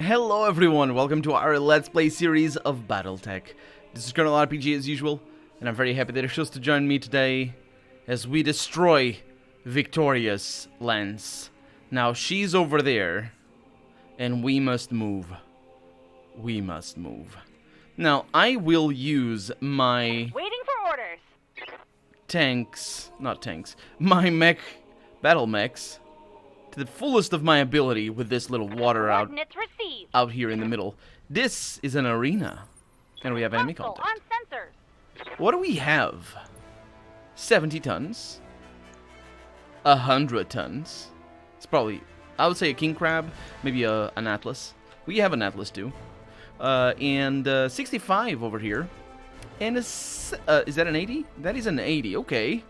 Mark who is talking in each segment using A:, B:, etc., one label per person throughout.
A: Hello everyone, welcome to our Let's Play series of BattleTech. This is Colonel RPG as usual, and I'm very happy that you're chose to join me today as we destroy Victoria's lance. Now she's over there, and we must move. We must move. Now I will use my...
B: Waiting for orders.
A: My battle mechs to the fullest of my ability with this little water out here in the middle. This is an arena, and we have enemy contact.
B: On sensors.
A: What do we have? 70 tons, 100 tons. It's probably, I would say, a king crab, maybe an atlas. We have an atlas too, and 65 over here. And is that an 80? That is an 80. Okay,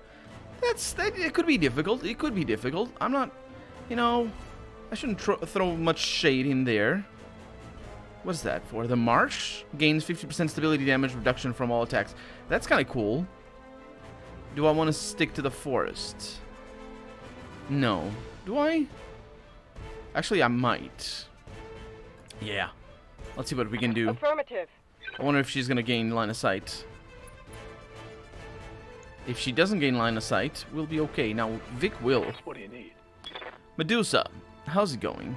A: it could be difficult. It could be difficult. I'm not. You know, I shouldn't throw much shade in there. What's that for? The March gains 50% stability damage reduction from all attacks. That's kind of cool. Do I want to stick to the forest? No. Do I? Actually, I might. Yeah. Let's see what we can do.
B: Affirmative.
A: I wonder if she's going to gain line of sight. If she doesn't gain line of sight, we'll be okay. Now, Vic will.
C: What do you need?
A: Medusa, how's it going?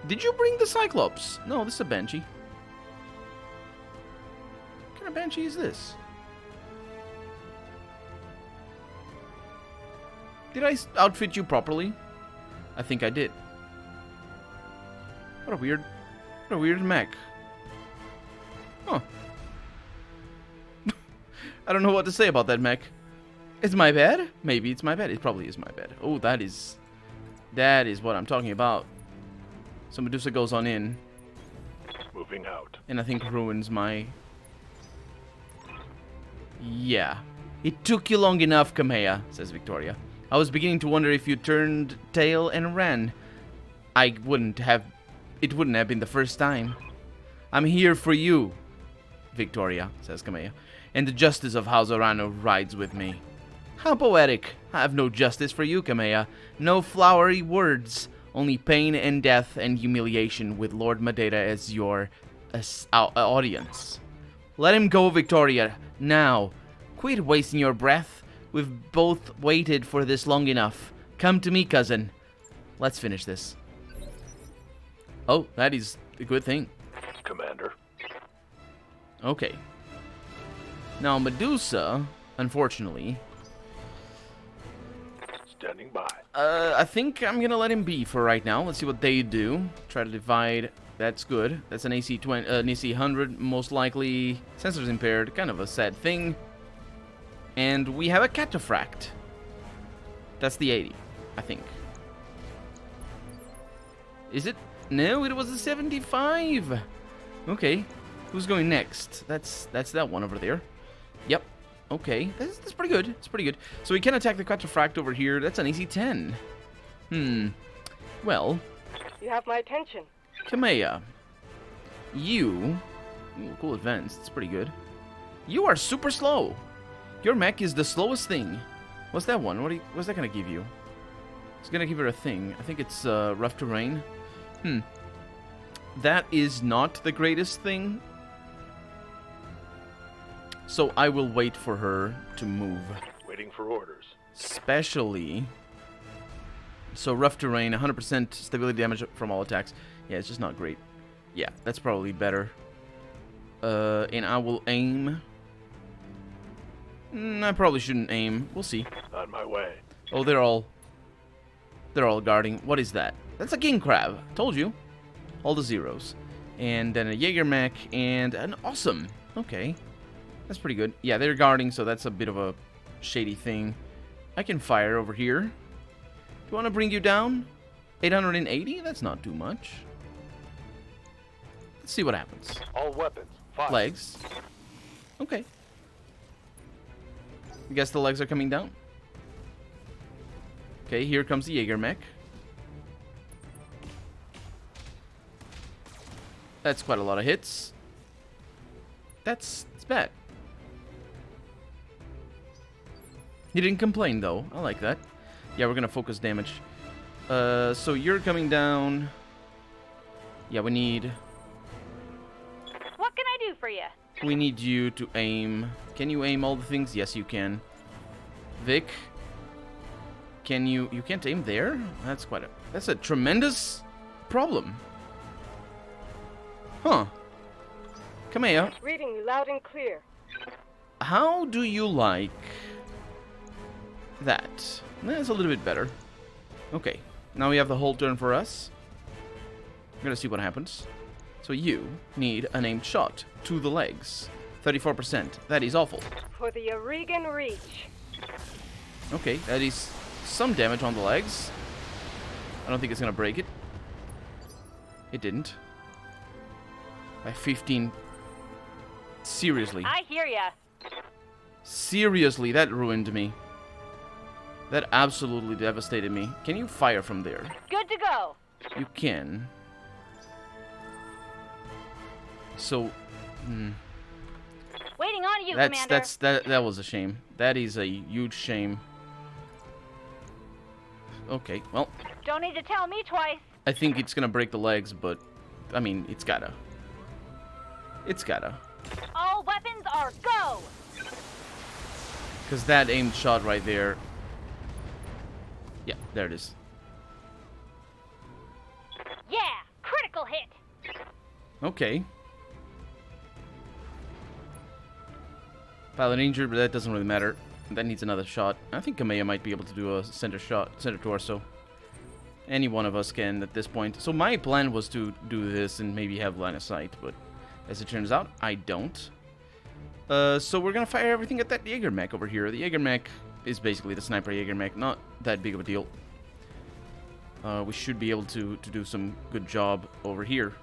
A: Did you bring the Cyclops? No, this is a Banshee. What kind of Banshee is this? Did I outfit you properly? I think I did. What a weird mech. Huh. I don't know what to say about that mech. It's my bad? Maybe it's my bad. It probably is my bad. Oh, that is what I'm talking about. So Medusa goes on in.
C: Moving out.
A: And I think ruins my... Yeah. It took you long enough, Kamea, says Victoria. I was beginning to wonder if you turned tail and ran. It wouldn't have been the first time. I'm here for you, Victoria, says Kamea. And the justice of House Orano rides with me. How poetic. I have no justice for you, Kamea. No flowery words. Only pain and death and humiliation with Lord Madeira as your audience. Let him go, Victoria. Now. Quit wasting your breath. We've both waited for this long enough. Come to me, cousin. Let's finish this. Oh, that is a good thing.
C: Commander.
A: Okay. Now, Medusa, unfortunately...
C: Standing by.
A: I think I'm gonna let him be for right now. Let's see what they do. Try to divide. That's good. That's an AC 20, an AC 100, most likely. Sensors impaired. Kind of a sad thing. And we have a cataphract. That's the 80, I think. Is it? No, it was a 75. Okay. Who's going next? That's that one over there. Yep. Okay, that's pretty good. It's pretty good. So we can attack the Quattrofract over here. That's an AC 10. Well.
B: You have my attention.
A: Kamea. You... Ooh, cool advance. It's pretty good. You are super slow. Your mech is the slowest thing. What's that one? What's that going to give you? It's going to give her a thing. I think it's rough terrain. That is not the greatest thing. So I will wait for her to move.
C: Waiting for orders.
A: Especially... So rough terrain, 100% stability damage from all attacks. Yeah, it's just not great. Yeah, that's probably better. And I will aim. I probably shouldn't aim. We'll see.
C: On my way.
A: Oh, they're all guarding. What is that? That's a king crab. Told you. All the zeros. And then a Jaeger mech and an awesome. Okay. That's pretty good. Yeah, they're guarding, so that's a bit of a shady thing. I can fire over here. Do you want to bring you down? 880? That's not too much. Let's see what happens.
C: All weapons. Fire.
A: Legs. Okay. I guess the legs are coming down. Okay, here comes the Jaeger mech. That's quite a lot of hits. It's bad. He didn't complain, though. I like that. Yeah, we're gonna focus damage. So you're coming down. Yeah, we need
B: What can I do for you?
A: you to aim. Can you aim all the things? Yes, you can. Vic, can you can't aim there? That's a tremendous problem. Huh. Kamea,
B: Reading you loud and clear.
A: how do you like that? That's a little bit better. Okay, now we have the whole turn for us. We're gonna see what happens. So you need an aimed shot to the legs. 34%. That is awful.
B: For the Oregon Reach.
A: Okay, that is some damage on the legs. I don't think it's gonna break it. It didn't. By 15. Seriously.
B: I hear ya.
A: Seriously, that ruined me. That absolutely devastated me. Can you fire from there?
B: Good to go.
A: You can. So,
B: Waiting on you, Commander.
A: that was a shame. That is a huge shame. Okay, well,
B: Don't need to tell me twice.
A: I think it's gonna break the legs, but I mean, it's gotta. It's gotta.
B: All weapons are go.
A: Because that aimed shot right there. Yeah, there it is.
B: Yeah, critical hit.
A: Okay. Pilot injured, but that doesn't really matter. That needs another shot. I think Kamea might be able to do a center torso. Any one of us can at this point. So my plan was to do this and maybe have line of sight, but as it turns out, I don't. So we're gonna fire everything at that Jaeger mech over here. The Jaeger mech is basically the sniper Jaeger mech, not that big of a deal. We should be able to do some good job over here.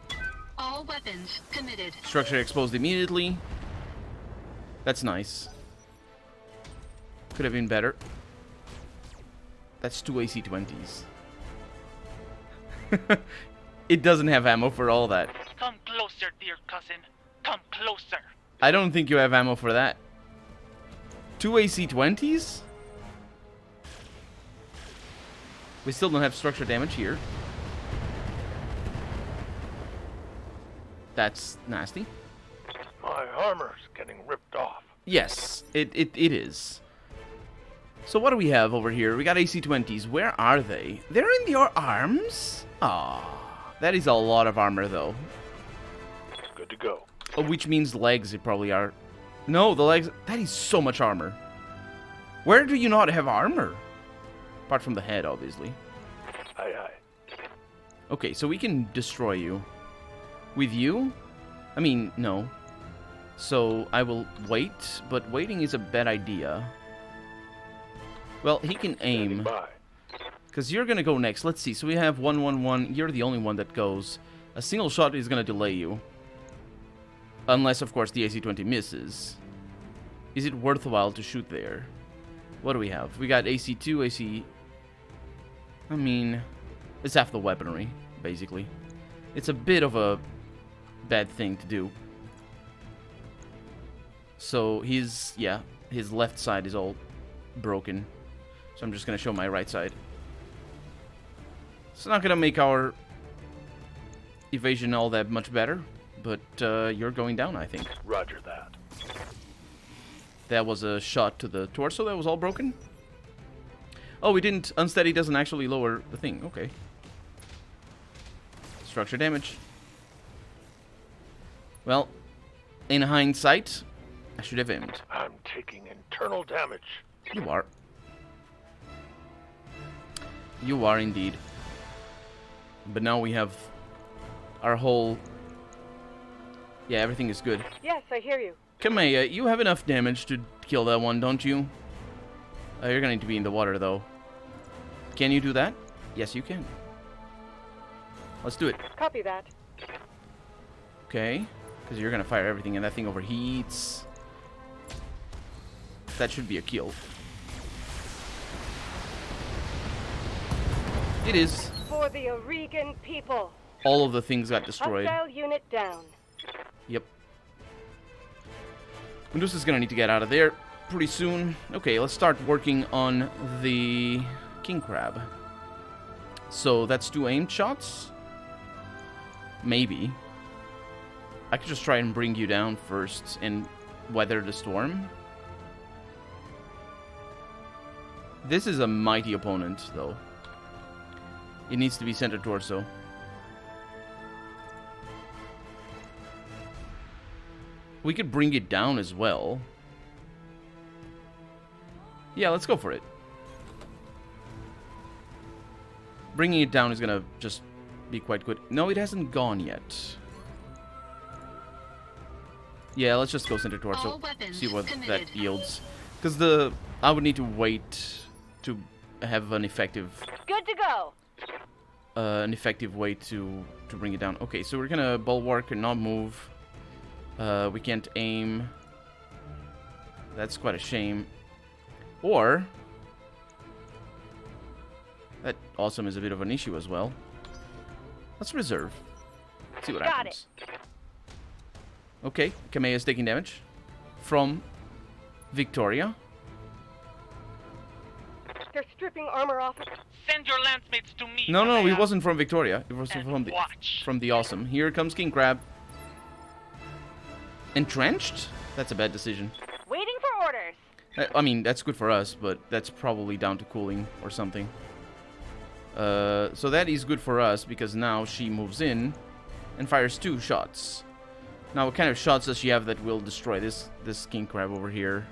D: All weapons committed.
A: Structure exposed immediately. That's nice. Could have been better. That's 2 AC-20s. It doesn't have ammo for all that.
E: Come closer, dear cousin. Come closer.
A: I don't think you have ammo for that. 2 AC-20s? We still don't have structure damage here. That's nasty.
C: My armor's getting ripped off.
A: Yes, it is. So what do we have over here? We got AC-20s. Where are they? They're in your arms? Ah, that is a lot of armor, though.
C: Good to go.
A: Oh, which means legs, it probably are. No, the legs... That is so much armor. Where do you not have armor? Apart from the head, obviously.
C: Aye, aye.
A: Okay, so we can destroy you. With you? I mean, no. So I will wait, but waiting is a bad idea. Well, he can
C: Standing
A: aim.
C: by.
A: Because you're going to go next. Let's see. So we have 1-1-1. You're the only one that goes. A single shot is going to delay you. Unless, of course, the AC-20 misses. Is it worthwhile to shoot there? What do we have? We got AC-2, AC... I mean... It's half the weaponry, basically. It's a bit of a bad thing to do. So his left side is all broken. So I'm just going to show my right side. It's not going to make our evasion all that much better, but you're going down, I think.
C: Roger that.
A: That was a shot to the torso that was all broken? Oh, we didn't... Unsteady doesn't actually lower the thing. Okay. Structure damage. Well, in hindsight, I should have aimed.
C: I'm taking internal damage.
A: You are. You are indeed. But now we have our whole... Yeah, everything is good.
B: Yes, I hear you.
A: Kamea, you have enough damage to kill that one, don't you? You're going to be in the water, though. Can you do that? Yes, you can. Let's do it.
B: Copy that.
A: Okay. Because you're going to fire everything, and that thing overheats. That should be a kill. It is.
B: For the Oregon people.
A: All of the things got destroyed.
B: Hostile unit down.
A: Yep. Medusa's gonna need to get out of there pretty soon. Okay, let's start working on the king crab. So that's 2 aimed shots. Maybe. I could just try and bring you down first and weather the storm. This is a mighty opponent, though. It needs to be center torso. We could bring it down as well. Yeah, let's go for it. Bringing it down is gonna just be quite good. No, it hasn't gone yet. Yeah, let's just go center torso. See what that yields. Because I would need to wait to have an effective...
B: Good to go.
A: An effective way to bring it down. Okay, so we're gonna bulwark and not move. We can't aim. That's quite a shame. Or... that awesome is a bit of an issue as well. Let's reserve. See what happens. Okay, Kamea is taking damage from Victoria.
B: They're stripping armor off.
E: Send your lancemates to me.
A: No,
E: Kamea.
A: it wasn't from Victoria. It was
E: And watch.
A: from the awesome. Here comes King Crab. Entrenched? That's a bad decision.
B: Waiting for orders.
A: I mean, that's good for us, but that's probably down to cooling or something. So that is good for us because now she moves in and fires 2 shots. Now, what kind of shots does she have that will destroy this King Crab over here?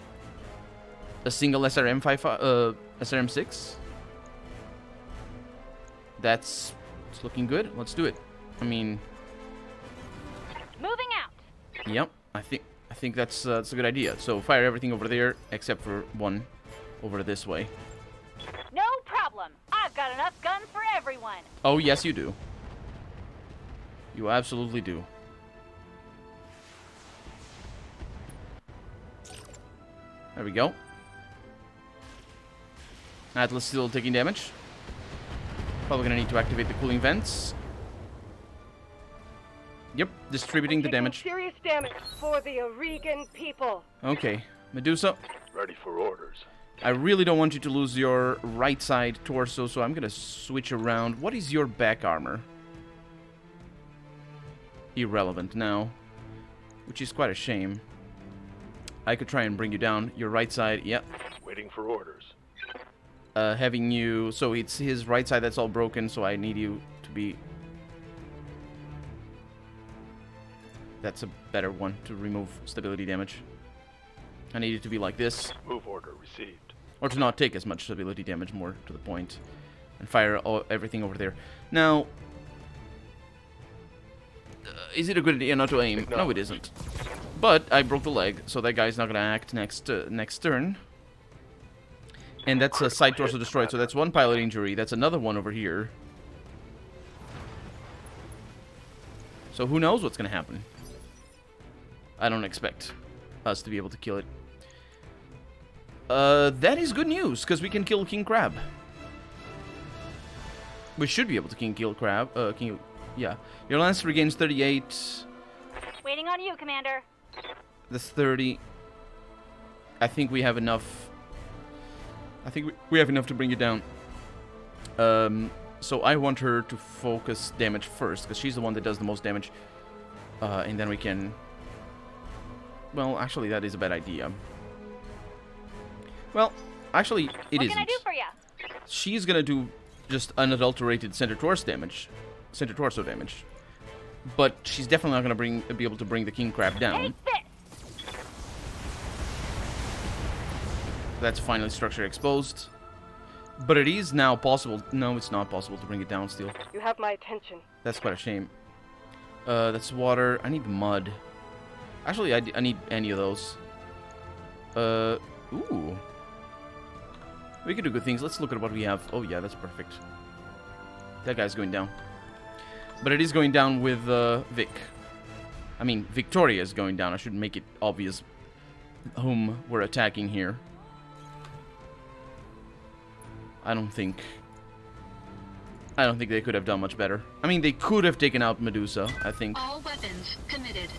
A: A single SRM6? It's looking good. Let's do it. I mean,
B: Moving out.
A: yep. I think that's a good idea. So fire everything over there except for one over this way.
B: No problem. I've got enough guns for everyone.
A: Oh yes, you do. You absolutely do. There we go. Atlas still taking damage. Probably gonna need to activate the cooling vents. Yep, distributing the damage.
B: Serious damage for the Aurigan people.
A: Okay, Medusa,
C: Ready for orders.
A: I really don't want you to lose your right side torso, so I'm gonna switch around. What is your back armor? Irrelevant now, which is quite a shame. I could try and bring you down. Your right side, yep.
C: Waiting for orders.
A: Having you... so it's his right side that's all broken, so I need you to be... that's a better one to remove stability damage. I need it to be like this.
C: Move order received.
A: Or to not take as much stability damage, more to the point. And fire everything over there. Now... is it a good idea not to aim? No, it isn't. But I broke the leg, so that guy's not gonna act next turn. And that's a side torso destroyed, so that's one pilot injury. That's another one over here. So who knows what's gonna happen? I don't expect us to be able to kill it. That is good news, because we can kill King Crab. We should be able to kill Crab. Yeah. Your lance regains 38.
B: Waiting on you, Commander.
A: That's 30. I think we have enough. I think we have enough to bring it down. So I want her to focus damage first, because she's the one that does the most damage. And then we can... well, actually, that is a bad idea. Well, actually, it isn't.
B: What can I do for you?
A: She's gonna do just unadulterated center torso damage. But she's definitely not gonna be able to bring the King Crab down.
B: Take this.
A: That's finally structure exposed. But it is now possible... no, it's not possible to bring it down still.
B: You have my attention.
A: That's quite a shame. That's water. I need mud. Actually, I need any of those. Ooh. We can do good things. Let's look at what we have. Oh, yeah, that's perfect. That guy's going down. But it is going down with Vic. I mean, Victoria is going down. I should make it obvious whom we're attacking here. I don't think they could have done much better. I mean, they could have taken out Medusa, I think.
D: All weapons committed.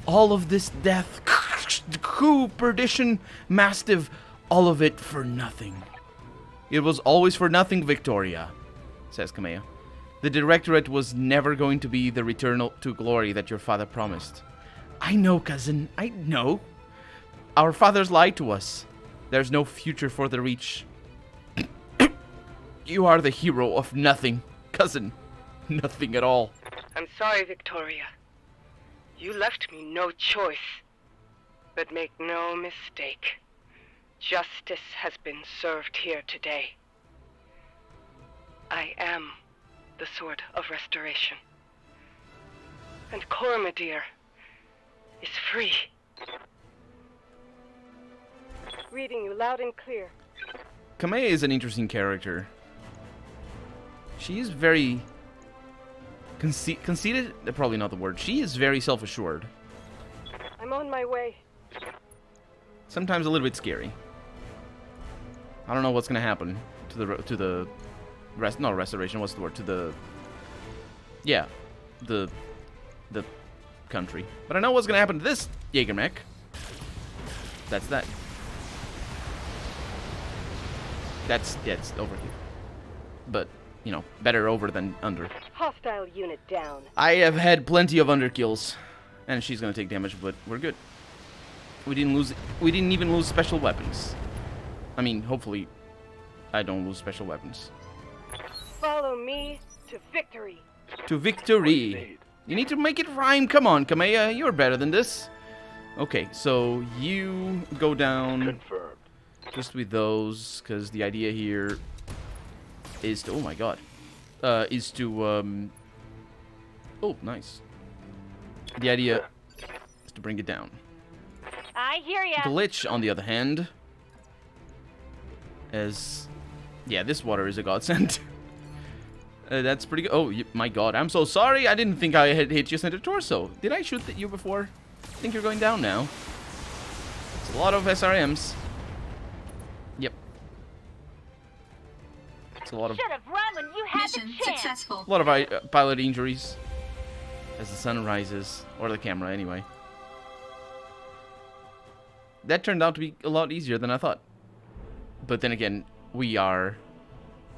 A: All of this death, coup, perdition, mastiff, all of it for nothing. It was always for nothing, Victoria, says Kamea. The Directorate was never going to be the return to glory that your father promised. I know, cousin. I know. Our fathers lied to us. There's no future for the Reach. You are the hero of nothing, cousin. Nothing at all.
F: I'm sorry, Victoria. You left me no choice. But make no mistake. Justice has been served here today. I am the Sword of Restoration. And Cormadir is free. Reading you loud and clear.
A: Kamea is an interesting character. She is very conceited, probably not the word. She is very self-assured.
F: I'm on my way.
A: Sometimes a little bit scary. I don't know what's gonna happen to the restoration. What's the word? To the country. But I know what's gonna happen to this Jägermech. That's that. That's over here. But you know, better over than under.
F: Hostile unit down.
A: I have had plenty of underkills, and she's gonna take damage, but we're good. We didn't even lose special weapons. I mean, hopefully, I don't lose special weapons.
F: Follow me to victory.
A: To victory. You need to make it rhyme. Come on, Kamea, you're better than this. Okay, so you go down.
C: Confirmed.
A: Just with those, because the idea here is to, oh my god, is to, oh, nice. The idea is to bring it down.
B: I hear ya.
A: Glitch, on the other hand, as, yeah, this water is a godsend. That's pretty good. Oh, my god, I'm so sorry. I didn't think I had hit you center torso. Did I shoot you before? I think you're going down now. It's a lot of SRMs. Yep. It's a lot of...
B: Should have run when you had
D: Mission
B: the chance.
D: successful.
A: A lot of pilot injuries as the sun rises, or the camera anyway. That turned out to be a lot easier than I thought. But then again, we are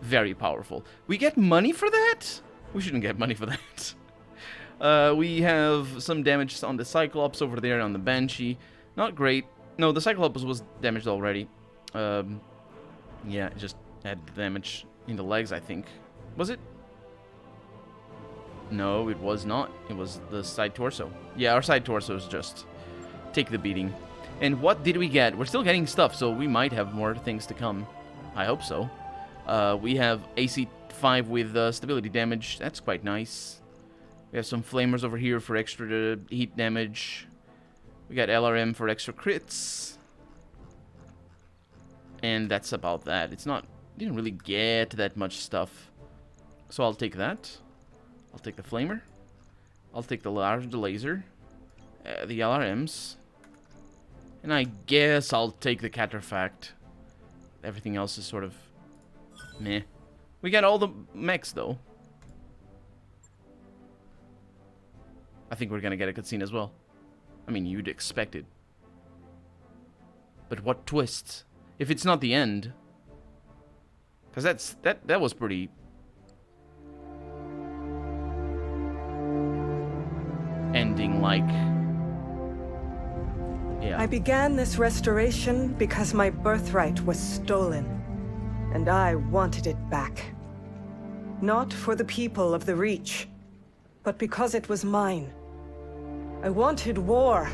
A: very powerful. We get money for that? We shouldn't get money for that. We have some damage on the Cyclops over there on the Banshee. Not great. No, the Cyclops was damaged already. Yeah, it just had damage in the legs, I think. Was it? No, it was not. It was the side torso. Yeah, our side torsos just take the beating. And what did we get? We're still getting stuff, so we might have more things to come. I hope so. We have AC5 with stability damage. That's quite nice. We have some flamers over here for extra heat damage. We got LRM for extra crits. And that's about that. It's not... Didn't really get that much stuff. So I'll take that. I'll take the flamer. I'll take the laser. The LRMs. And I guess I'll take the Cataphract. Everything else is sort of... meh. We got all the mechs, though. I think we're gonna get a cutscene as well. I mean, you'd expect it. But what twist? If it's not the end... Because that was pretty... ending-like. Yeah.
G: I began this restoration because my birthright was stolen, and I wanted it back. Not for the people of the Reach, but because it was mine. I wanted war,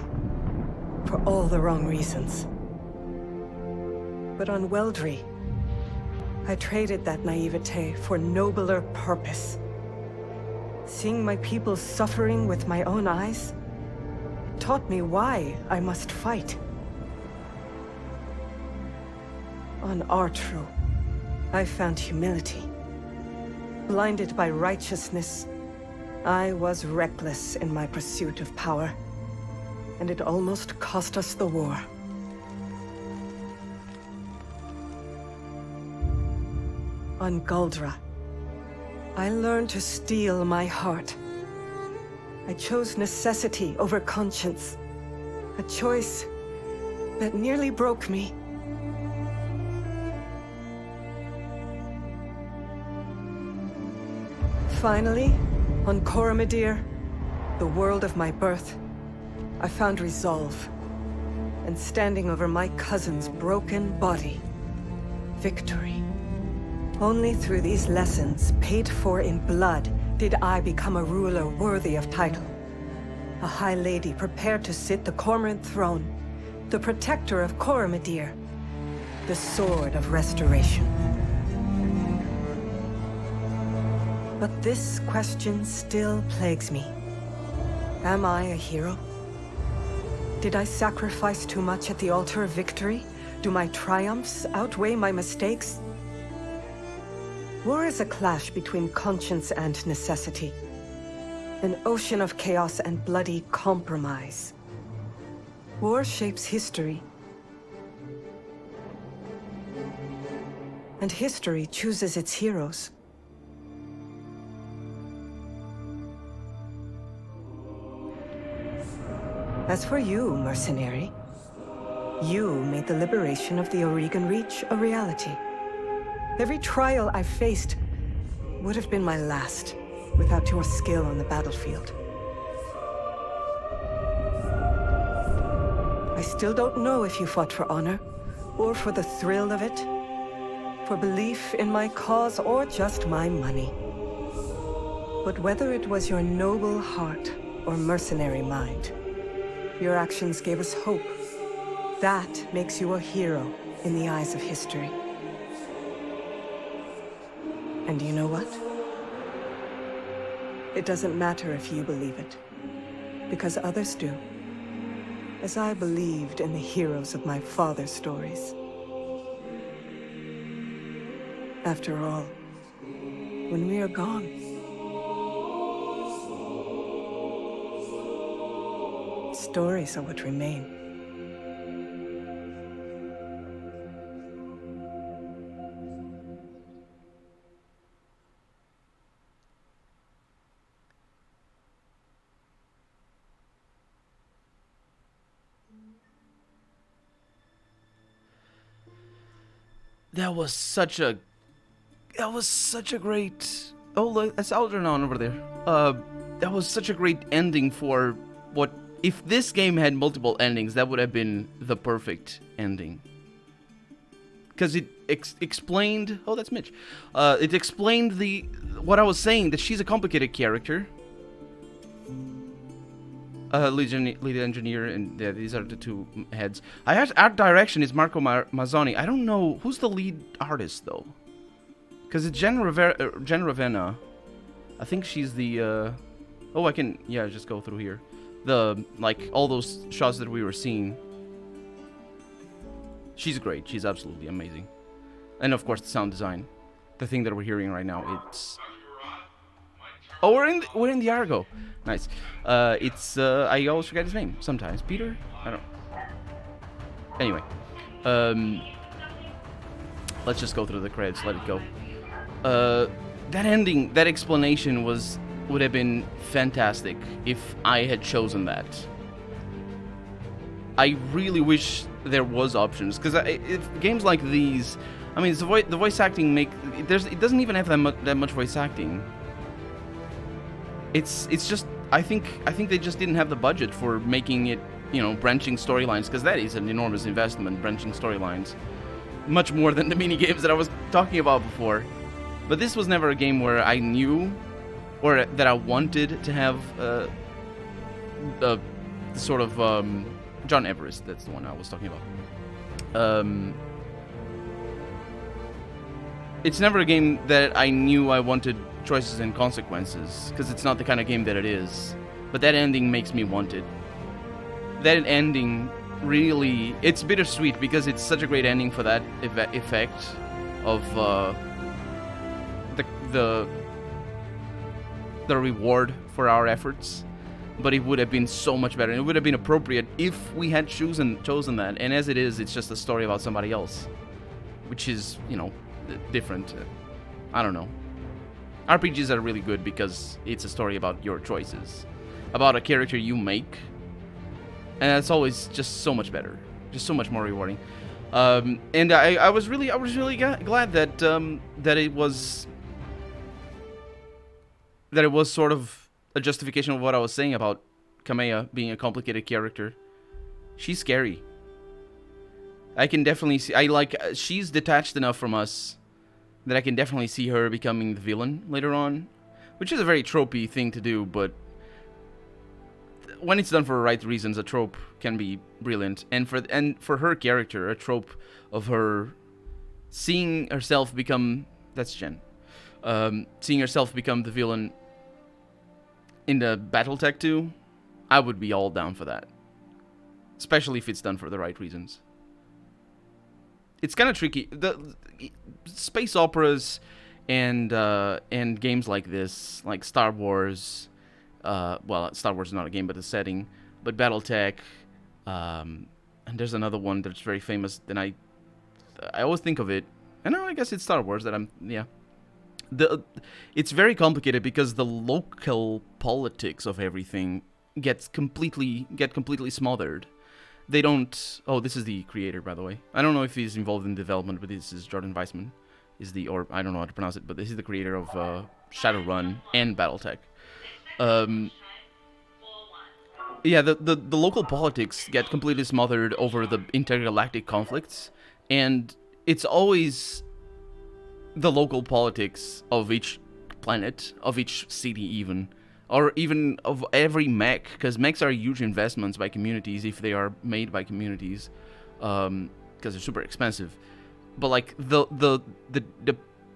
G: for all the wrong reasons. But on Weldry, I traded that naivete for nobler purpose. Seeing my people suffering with my own eyes, taught me why I must fight. On Artru, I found humility. Blinded by righteousness, I was reckless in my pursuit of power, and it almost cost us the war. On Guldra, I learned to steel my heart. I chose necessity over conscience. A choice that nearly broke me. Finally, on Coromidere, the world of my birth, I found resolve. And standing over my cousin's broken body, victory. Only through these lessons, paid for in blood, did I become a ruler worthy of title. A high lady prepared to sit the Cormorant throne, the protector of Coromidere, the sword of restoration. But this question still plagues me. Am I a hero? Did I sacrifice too much at the altar of victory? Do my triumphs outweigh my mistakes? War is a clash between conscience and necessity. An ocean of chaos and bloody compromise. War shapes history. And history chooses its heroes. As for you, mercenary, you made the liberation of the Oregon Reach a reality. Every trial I faced would have been my last without your skill on the battlefield. I still don't know if you fought for honor, or for the thrill of it, for belief in my cause, or just my money. But whether it was your noble heart or mercenary mind, your actions gave us hope. That makes you a hero in the eyes of history. And you know what? It doesn't matter if you believe it, because others do. As I believed in the heroes of my father's stories. After all, when we are gone, stories are what remain.
A: That was such a great. Oh, look, that's Algernon over there. That was such a great ending for what. If this game had multiple endings, that would have been the perfect ending. Because it explained. Oh, that's Mitch. It explained what I was saying, that she's a complicated character. Lead engineer, and yeah, these are the two heads. Art direction is Marco Mazzoni. I don't know who's the lead artist though, because it's Jen Ravenna. I think she's the. Oh, I can just go through here. The all those shots that we were seeing. She's great. She's absolutely amazing, and of course the sound design, the thing that we're hearing right now. It's. Oh, we're in the Argo. Nice. It's I always forget his name sometimes. Peter? I don't. Anyway, let's just go through the credits. Let it go. That ending, that explanation would have been fantastic if I had chosen that. I really wish there was options, because if games like these, I mean, the voice acting it doesn't even have that much voice acting. It's just I think they just didn't have the budget for making it, branching storylines, because that is an enormous investment, branching storylines, much more than the mini games that I was talking about before. But this was never a game where I knew or that I wanted to have the sort of John Everest. That's the one I was talking about. It's never a game that I knew I wanted choices and consequences, because it's not the kind of game that it is. But that ending makes me want it. That ending really, it's bittersweet, because it's such a great ending for that effect of the reward for our efforts. But it would have been so much better, and it would have been appropriate if we had chosen that. And as it is, it's just a story about somebody else, which is, different. I don't know. RPGs are really good because it's a story about your choices, about a character you make, and that's always just so much better, just so much more rewarding. And I was really glad that that it was that it was sort of a justification of what I was saying about Kamea being a complicated character. She's scary. I can definitely see... she's detached enough from us that I can definitely see her becoming the villain later on, which is a very tropey thing to do, but when it's done for the right reasons, a trope can be brilliant. And for her character, a trope of her seeing herself become... That's Jen. Seeing herself become the villain in the BattleTech 2, I would be all down for that. Especially if it's done for the right reasons. It's kind of tricky. The space operas and games like this, like Star Wars... well, Star Wars is not a game, but a setting. But BattleTech, and there's another one that's very famous. Then I always think of it. And I guess it's Star Wars that it's very complicated because the local politics of everything get completely smothered. They don't. Oh, this is the creator, by the way. I don't know if he's involved in development, but this is Jordan Weisman. Or I don't know how to pronounce it, but this is the creator of Shadowrun and BattleTech. Yeah, the local politics get completely smothered over the intergalactic conflicts, and it's always the local politics of each planet, of each city even, or even of every mech, because mechs are huge investments by communities if they are made by communities, because they're super expensive. But like the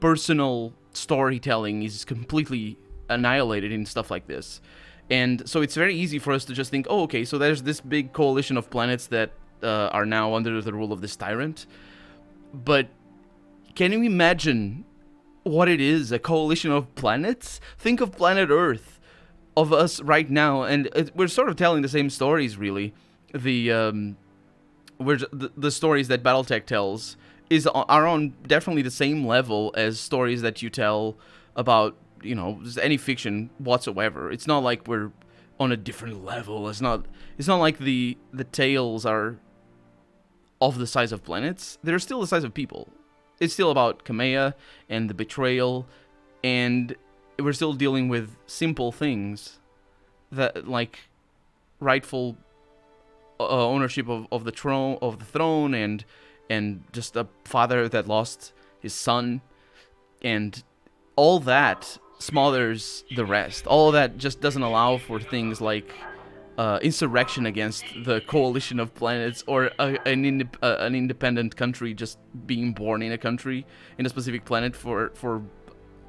A: personal storytelling is completely annihilated in stuff like this. And so it's very easy for us to just think, oh, okay, so there's this big coalition of planets that are now under the rule of this tyrant. But can you imagine what it is, a coalition of planets? Think of planet Earth, of us right now, and we're sort of telling the same stories, really. The stories that BattleTech tells are on definitely the same level as stories that you tell about, any fiction whatsoever. It's not like we're on a different level. It's not like the tales are of the size of planets. They're still the size of people. It's still about Kamea and the betrayal, and we're still dealing with simple things that, like, rightful ownership of the throne, and just a father that lost his son, and all that smothers the rest. All that just doesn't allow for things like insurrection against the coalition of planets, or an independent country just being born in a specific planet for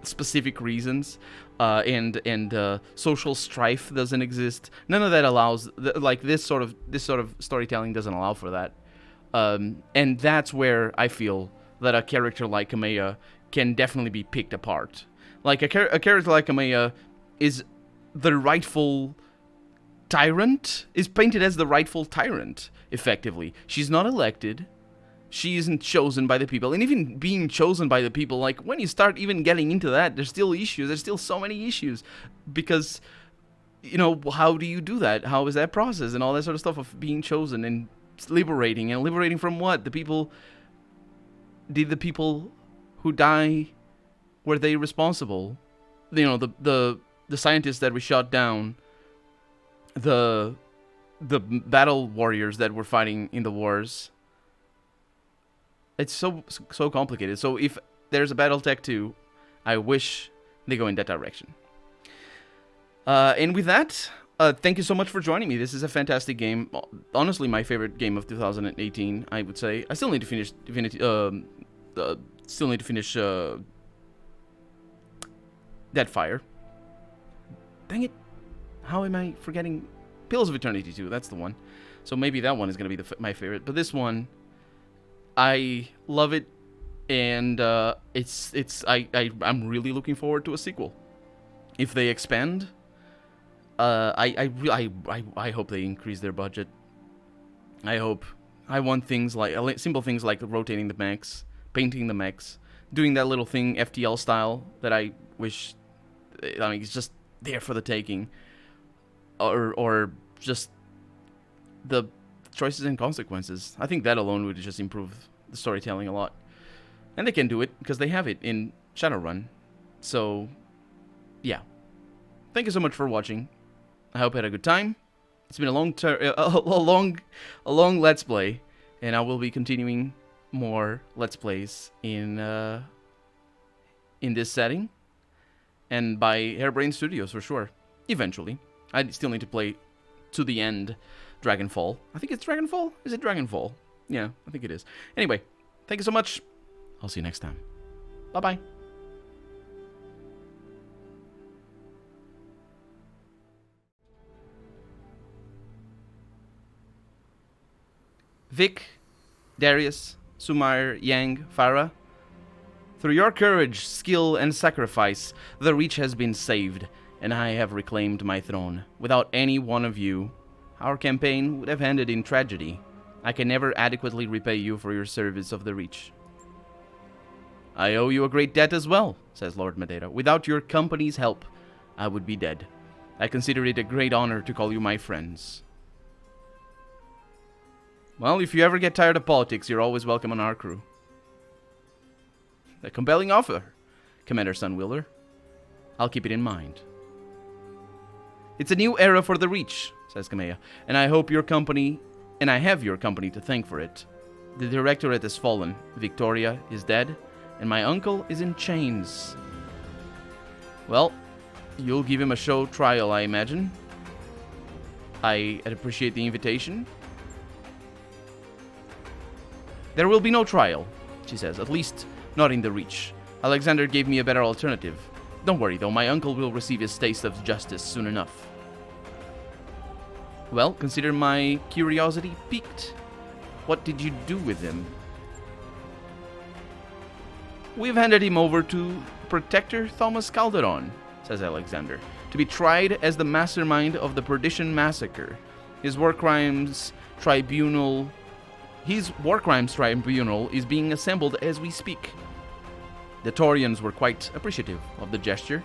A: specific reasons, and social strife doesn't exist. None of that allows this sort of storytelling doesn't allow for that, and that's where I feel that a character like Kamea can definitely be picked apart. Like a character like Kamea is the rightful tyrant, is painted as the rightful tyrant, effectively. She's not elected. She isn't chosen by the people. And even being chosen by the people, like, when you start even getting into that, there's still issues. There's still so many issues. Because, how do you do that? How is that process? And all that sort of stuff of being chosen and liberating. And liberating from what? Did the people who die, were they responsible? The scientists that we shot down, the battle warriors that were fighting in the wars. It's so complicated. So if there's a BattleTech 2, I wish they go in that direction. And with that, thank you so much for joining me. This is a fantastic game. Honestly, my favorite game of 2018, I would say. I still need to finish Deadfire. Dang it. How am I forgetting? Pillars of Eternity 2, that's the one. So maybe that one is going to be my favorite. But this one, I love it, and I'm really looking forward to a sequel. If they expand, I hope they increase their budget. I want things like simple things like rotating the mechs, painting the mechs, doing that little thing FTL style that I wish. I mean, it's just there for the taking, or just the choices and consequences. I think that alone would just improve the storytelling a lot, and they can do it because they have it in Shadowrun. So, yeah, thank you so much for watching. I hope you had a good time. It's been a long Let's Play, and I will be continuing more Let's Plays in this setting, and by Hairbrained Studios for sure. Eventually, I still need to play to the end. Dragonfall. I think it's Dragonfall. Is it Dragonfall? Yeah, I think it is. Anyway, thank you so much. I'll see you next time. Bye bye. Vic, Darius, Sumair, Yang, Farah. Through your courage, skill, and sacrifice, the Reach has been saved, and I have reclaimed my throne. Without any one of you, our campaign would have ended in tragedy. I can never adequately repay you for your service of the Reach. I owe you a great debt as well, says Lord Madeira. Without your company's help, I would be dead. I consider it a great honor to call you my friends. Well, if you ever get tired of politics, you're always welcome on our crew. A compelling offer, Commander Sunwheeler. I'll keep it in mind. It's a new era for the Reach, says Kamea, and I hope your company, and I have your company to thank for it. The Directorate has fallen, Victoria is dead, and my uncle is in chains. Well, you'll give him a show trial, I imagine. I'd appreciate the invitation. There will be no trial, she says, at least not in the Reach. Alexander gave me a better alternative. Don't worry, though, my uncle will receive his taste of justice soon enough. Well, consider my curiosity piqued. What did you do with him? We've handed him over to Protector Thomas Calderon, says Alexander, to be tried as the mastermind of the Perdition Massacre. His war crimes tribunal is being assembled as we speak. The Taurians were quite appreciative of the gesture.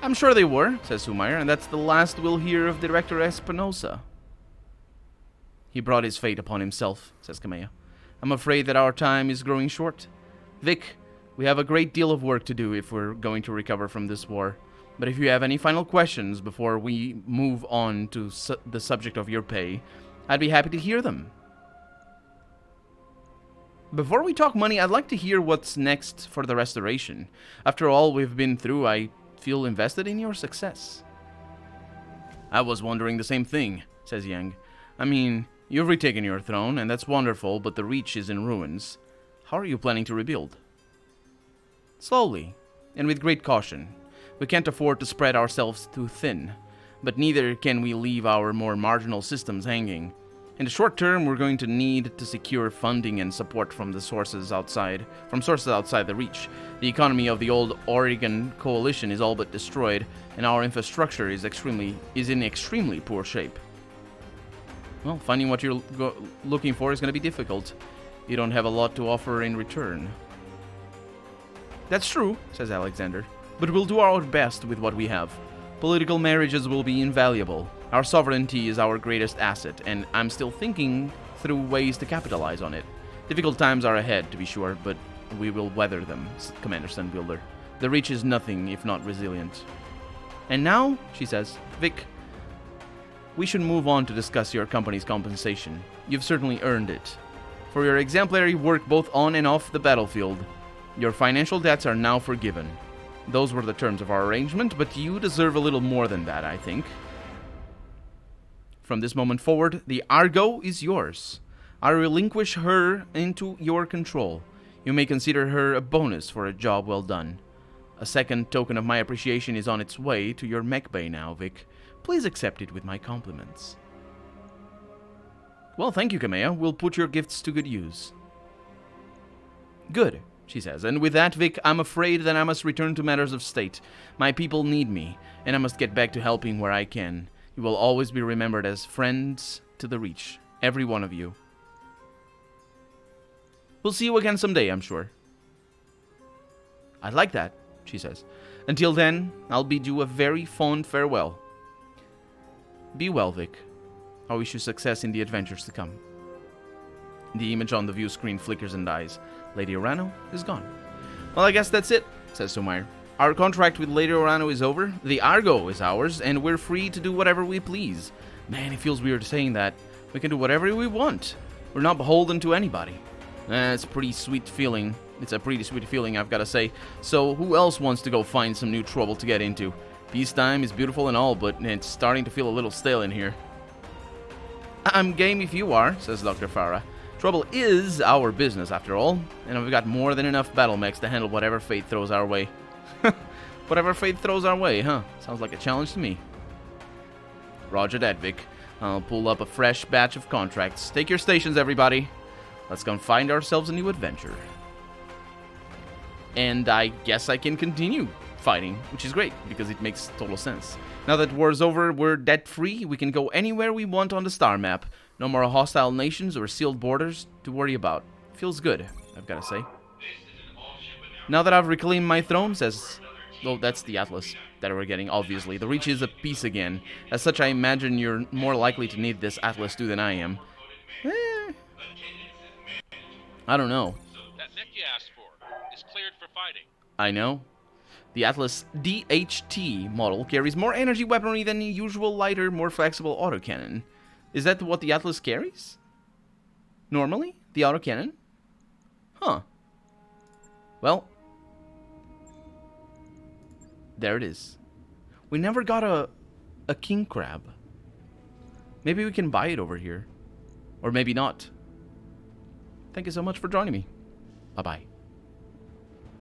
A: I'm sure they were, says Sumair, and that's the last we'll hear of Director Espinosa. He brought his fate upon himself, says Kamea. I'm afraid that our time is growing short. Vic, we have a great deal of work to do if we're going to recover from this war. But if you have any final questions before we move on to the subject of your pay, I'd be happy to hear them. Before we talk money, I'd like to hear what's next for the restoration. After all we've been through, I feel invested in your success. I was wondering the same thing, says Yang. I mean, you've retaken your throne, and that's wonderful, but the Reach is in ruins. How are you planning to rebuild? Slowly, and with great caution. We can't afford to spread ourselves too thin, but neither can we leave our more marginal systems hanging. In the short term, we're going to need to secure funding and support from sources outside the Reach. The economy of the old Oregon coalition is all but destroyed, and our infrastructure is in extremely poor shape. Well, finding what you're looking for is going to be difficult. You don't have a lot to offer in return. That's true, says Alexander, but we'll do our best with what we have. Political marriages will be invaluable. Our sovereignty is our greatest asset, and I'm still thinking through ways to capitalize on it. Difficult times are ahead, to be sure, but we will weather them, Commander Sunbuilder. The Reach is nothing if not resilient. And now, she says, Vic, we should move on to discuss your company's compensation. You've certainly earned it. For your exemplary work both on and off the battlefield, your financial debts are now forgiven. Those were the terms of our arrangement, but you deserve a little more than that, I think. From this moment forward, the Argo is yours. I relinquish her into your control. You may consider her a bonus for a job well done. A second token of my appreciation is on its way to your mech bay now, Vic. Please accept it with my compliments. Well, thank you, Kamea. We'll put your gifts to good use. Good, she says, and with that, Vic, I'm afraid that I must return to matters of state. My people need me, and I must get back to helping where I can. You will always be remembered as friends to the Reach, every one of you. We'll see you again someday, I'm sure. I'd like that, she says. Until then, I'll bid you a very fond farewell. Be well, Vic. I wish you success in the adventures to come. The image on the view screen flickers and dies. Lady Orano is gone. Well, I guess that's it, says Sumair. Our contract with Lady Orano is over, the Argo is ours, and we're free to do whatever we please. Man, it feels weird saying that. We can do whatever we want. We're not beholden to anybody. It's a pretty sweet feeling. It's a pretty sweet feeling, I've got to say. So who else wants to go find some new trouble to get into? Peacetime is beautiful and all, but it's starting to feel a little stale in here. I'm game if you are, says Dr. Farah. Trouble is our business, after all, and we've got more than enough battle mechs to handle whatever fate throws our way. Whatever fate throws our way, huh? Sounds like a challenge to me. Roger that, Vic. I'll pull up a fresh batch of contracts. Take your stations, everybody. Let's go find ourselves a new adventure. And I guess I can continue fighting, which is great, because it makes total sense. Now that war's over, we're debt-free. We can go anywhere we want on the star map. No more hostile nations or sealed borders to worry about. Feels good, I've got to say. Now that I've reclaimed my throne, says... Oh, that's the Atlas that we're getting, obviously. The Reach is a piece again. As such, I imagine you're more likely to need this Atlas 2 than I am. I don't know.
H: That mech you asked for is cleared for fighting.
A: I know. The Atlas DHT model carries more energy weaponry than the usual lighter, more flexible autocannon. Is that what the Atlas carries? Normally? The autocannon? Huh. Well... there it is. We never got a king crab. Maybe we can buy it over here. Or maybe not. Thank you so much for joining me. Bye-bye.